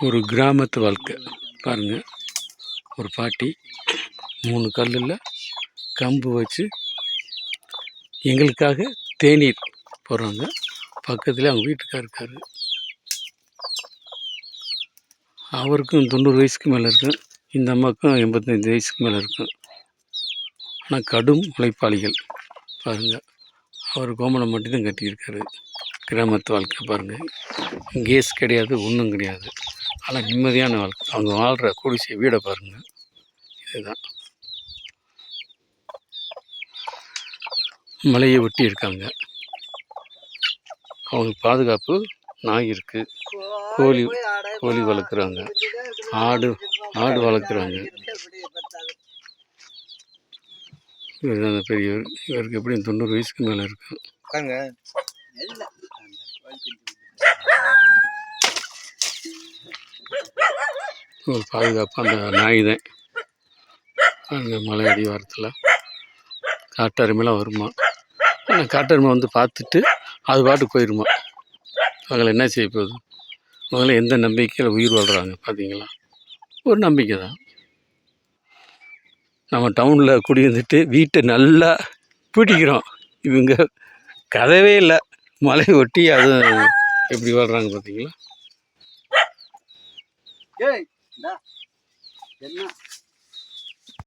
ஒரு கிராமத்து வாழ்க்கை பாருங்கள். ஒரு பாட்டி 3 கல்லில் கம்பு வச்சு எங்களுக்காக தேநீர் போடுறாங்க. பக்கத்தில் அவங்க வீட்டுக்கார் இருக்கார். அவருக்கும் 90 வயசுக்கு மேலே இருக்கும். இந்த அம்மாவுக்கும் 85 வயசுக்கு மேலே இருக்கும். ஆனால் கடும் உழைப்பாளிகள் பாருங்கள். அவர் கோமணம் மட்டும்தான் கட்டியிருக்காரு. கிராமத்து வாழ்க்கை பாருங்கள். கேஸ் கிடையாது, ஒன்றும் கிடையாது. ஆனால் நிம்மதியான வாழ்க்கை. அவங்க வாழ்கிற குடிசை வீடை பாருங்கள். இதுதான் மலையை ஒட்டி இருக்காங்க. அவங்களுக்கு பாதுகாப்பு நாய் இருக்குது, கோழி வளர்க்குறாங்க, ஆடு வளர்க்குறாங்க. இவர் தான் பெரியவர். இவருக்கு எப்படியும் 90 வயசுக்கு மேலே இருக்கும். ஒரு பாதுகாப்பு அந்த நாய் தான். அங்கே மலை அடிவாரத்தில் காட்டெருமைலாம் வருமா. ஆனால் காட்டெருமை வந்து பார்த்துட்டு அது பாட்டுக்கு போயிடுமா. அவங்களை என்ன செய்ய போகுது? அவங்கள எந்த நம்பிக்கையில் உயிர் வாழ்கிறாங்க பார்த்தீங்களா? ஒரு நம்பிக்கை தான். நம்ம டவுனில் குடியிருந்துட்டு வீட்டை நல்லா பிடிக்கிறோம். இவங்க கதவே இல்லை, மலை ஒட்டி அது எப்படி வாழ்கிறாங்க பார்த்தீங்களா?